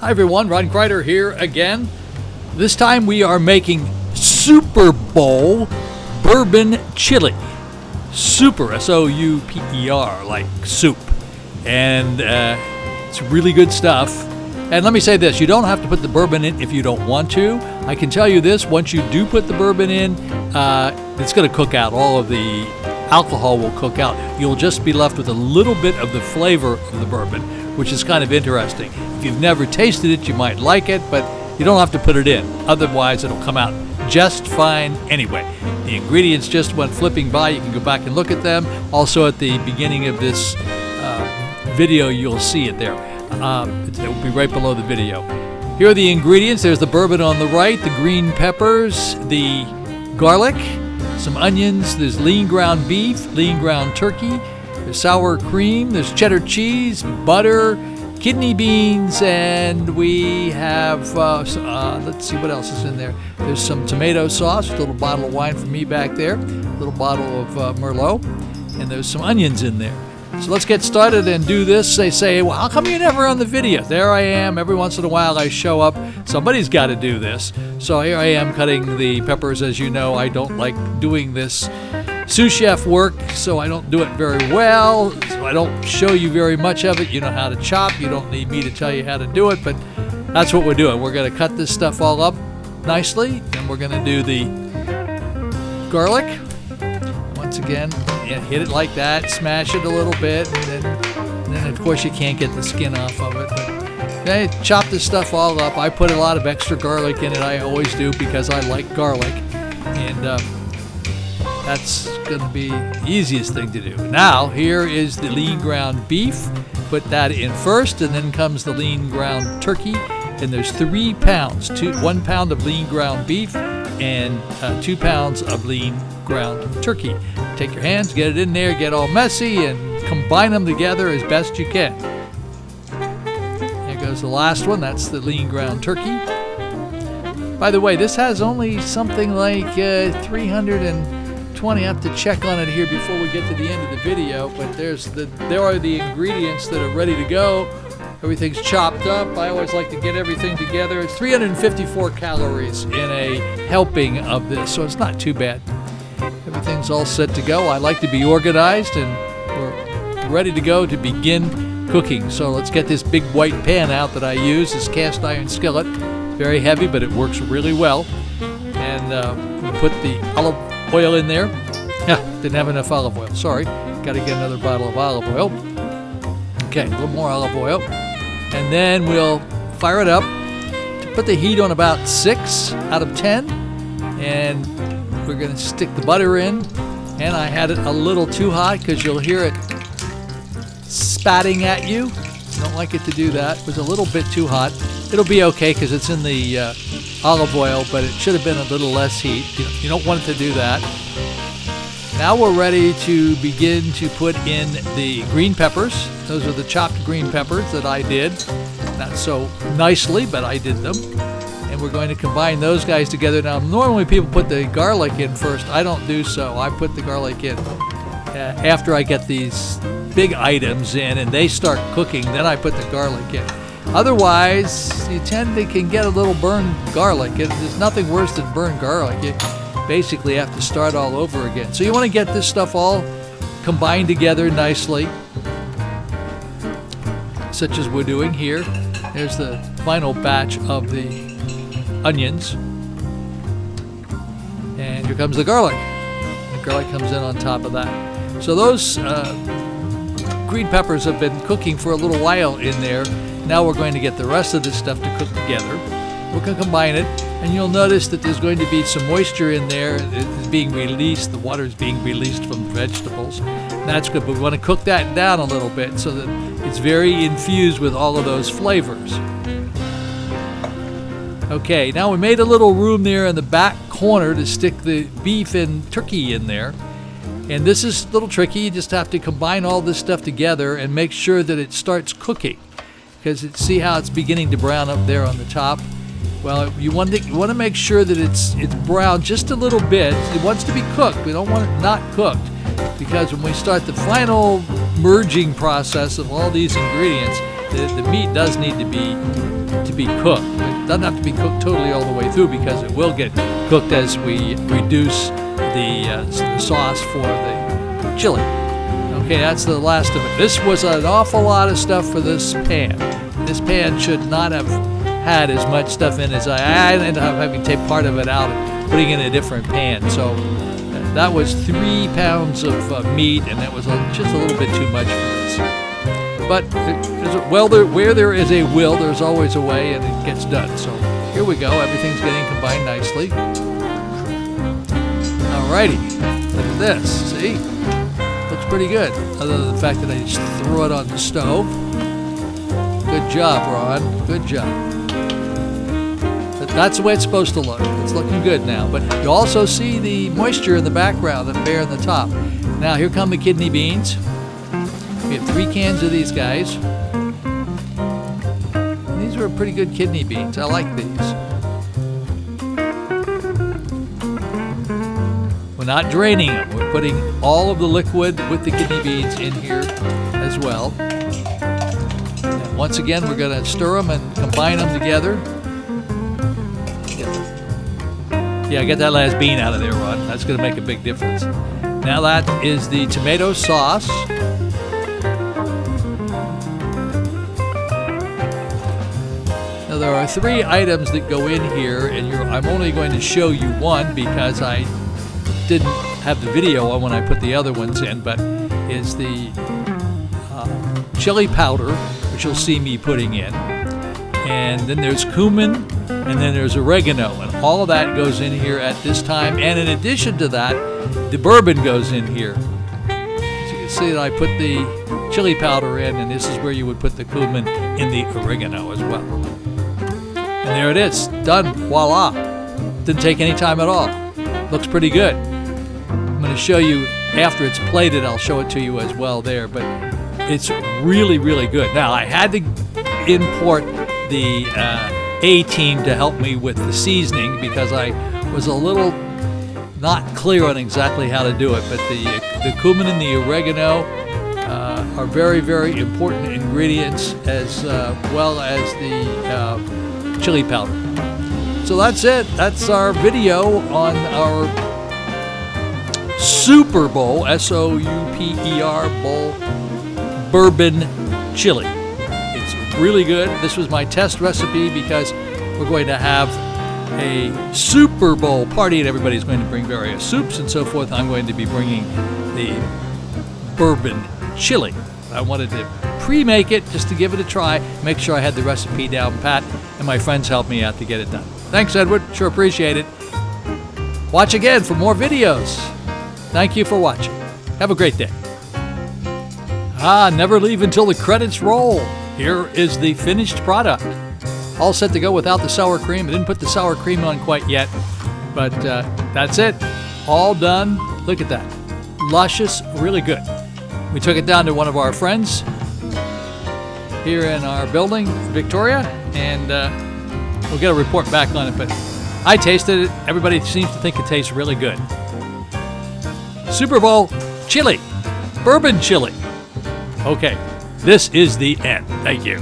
Hi everyone, Ron Crider here again. This time we are making Super Bowl bourbon chili. Super, S-O-U-P-E-R, like soup. And it's really good stuff. And let me say this, you don't have to put the bourbon in if you don't want to. I can tell you this, once you do put the bourbon in, it's going to cook out. All of the alcohol will cook out. You'll just be left with a little bit of the flavor of the bourbon, which is kind of interesting. If you've never tasted it, you might like it, but you don't have to put it in. Otherwise, it'll come out just fine anyway. The ingredients just went flipping by. You can go back and look at them. Also, at the beginning of this video, you'll see it there. It will be right below the video. Here are the ingredients. There's the bourbon on the right, the green peppers, the garlic, some onions, there's lean ground beef, lean ground turkey, there's sour cream, there's cheddar cheese, butter, kidney beans, and we have, let's see what else is in there. There's some tomato sauce, a little bottle of wine for me back there, a little bottle of Merlot, and there's some onions in there. So let's get started and do this. They say, well, how come you're never on the video? There I am. Every once in a while I show up. Somebody's got to do this. So here I am cutting the peppers. As you know, I don't like doing this sous chef work, so I don't do it very well. So I don't show you very much of it. You know how to chop. You don't need me to tell you how to do it, but that's what we're doing. We're going to cut this stuff all up nicely, and we're going to do the garlic. Once again, hit it like that, smash it a little bit, and then of course you can't get the skin off of it. But okay, chop this stuff all up. I put a lot of extra garlic in it. I always do because I like garlic, and that's going to be the easiest thing to do. Now, here is the lean ground beef. Put that in first, and then comes the lean ground turkey. And there's 3 pounds, 1 pound of lean ground beef, and 2 pounds of lean ground turkey. Take your hands, get it in there, get all messy, and combine them together as best you can. Here goes the last one. That's the lean ground turkey. By the way, this has only something like 320. I have to check on it here before we get to the end of the video, but there are the ingredients that are ready to go. Everything's chopped up. I always like to get everything together. It's 354 calories in a helping of this, so it's not too bad. Everything's all set to go. I like to be organized, and we're ready to go to begin cooking. So let's get this big white pan out that I use, this cast iron skillet. Very heavy, but it works really well. And we'll put the olive oil in there. Didn't have enough olive oil, sorry. Got to get another bottle of olive oil. Okay, a little more olive oil. And then we'll fire it up. Put the heat on about 6 out of 10. And we're going to stick the butter in. And I had it a little too hot because you'll hear it spatting at you. I don't like it to do that. It was a little bit too hot. It'll be okay because it's in the olive oil, but it should have been a little less heat. You don't want it to do that. Now we're ready to begin to put in the green peppers. Those are the chopped green peppers that I did. Not so nicely, but I did them. And we're going to combine those guys together. Now, normally people put the garlic in first. I don't do so. I put the garlic in after I get these big items in and they start cooking. Then I put the garlic in. Otherwise, you can get a little burned garlic. There's nothing worse than burned garlic. You basically have to start all over again. So you want to get this stuff all combined together nicely, such as we're doing here. There's the final batch of the onions. And here comes the garlic. The garlic comes in on top of that. So those green peppers have been cooking for a little while in there. Now we're going to get the rest of this stuff to cook together. We're going to combine it, and you'll notice that there's going to be some moisture in there. It is being released. The water is being released from the vegetables. And that's good, but we want to cook that down a little bit so that it's very infused with all of those flavors. Okay, now we made a little room there in the back corner to stick the beef and turkey in there. And this is a little tricky. You just have to combine all this stuff together and make sure that it starts cooking. Because see how it's beginning to brown up there on the top? Well, you want to make sure that it's brown just a little bit. It wants to be cooked. We don't want it not cooked, because when we start the final merging process of all these ingredients, the meat does need to be cooked. It doesn't have to be cooked totally all the way through because it will get cooked as we reduce the sauce for the chili. Okay, that's the last of it. This was an awful lot of stuff for this pan. This pan should not have had as much stuff in as I ended up having to take part of it out and putting it in a different pan. So that was 3 pounds of meat, and that was just a little bit too much for this. But where there is a will, there's always a way, and it gets done. So here we go. Everything's getting combined nicely. Alrighty, look at this. See, looks pretty good. Other than the fact that I just threw it on the stove. Good job, Ron. Good job. But that's the way it's supposed to look. It's looking good now. But you also see the moisture in the background and bare in the top. Now here come the kidney beans. We have 3 cans of these guys. These are pretty good kidney beans. I like these. We're not draining them. We're putting all of the liquid with the kidney beans in here as well. And once again, we're going to stir them and combine them together. Yeah, get that last bean out of there, Ron. That's going to make a big difference. Now that is the tomato sauce. Now there are 3 items that go in here, and I'm only going to show you one because I didn't have the video on when I put the other ones in, but is the chili powder, which you'll see me putting in. And then there's cumin, and then there's oregano, and all of that goes in here at this time. And in addition to that, the bourbon goes in here. So you can see that I put the chili powder in, and this is where you would put the cumin in the oregano as well. And there it is, done, voila. Didn't take any time at all. Looks pretty good. I'm going to show you after it's plated. I'll show it to you as well there, but it's really, really good. Now, I had to import the A-team to help me with the seasoning because I was a little not clear on exactly how to do it, but the cumin and the oregano are very, very important ingredients as well as the chili powder. So that's it. That's our video on our Super Bowl, S-O-U-P-E-R bowl, bourbon chili. It's really good. This was my test recipe because we're going to have a Super Bowl party and everybody's going to bring various soups and so forth. I'm going to be bringing the bourbon chili. I wanted to pre-make it just to give it a try, make sure I had the recipe down pat, and my friends helped me out to get it done. Thanks, Edward. Sure appreciate it. Watch again for more videos. Thank you for watching. Have a great day. Never leave until the credits roll. Here is the finished product. All set to go without the sour cream. I didn't put the sour cream on quite yet, but that's it. All done. Look at that. Luscious, really good. We took it down to one of our friends here in our building, Victoria, and we'll get a report back on it, but I tasted it. Everybody seems to think it tastes really good. Super Bowl chili, bourbon chili. Okay, this is the end. Thank you.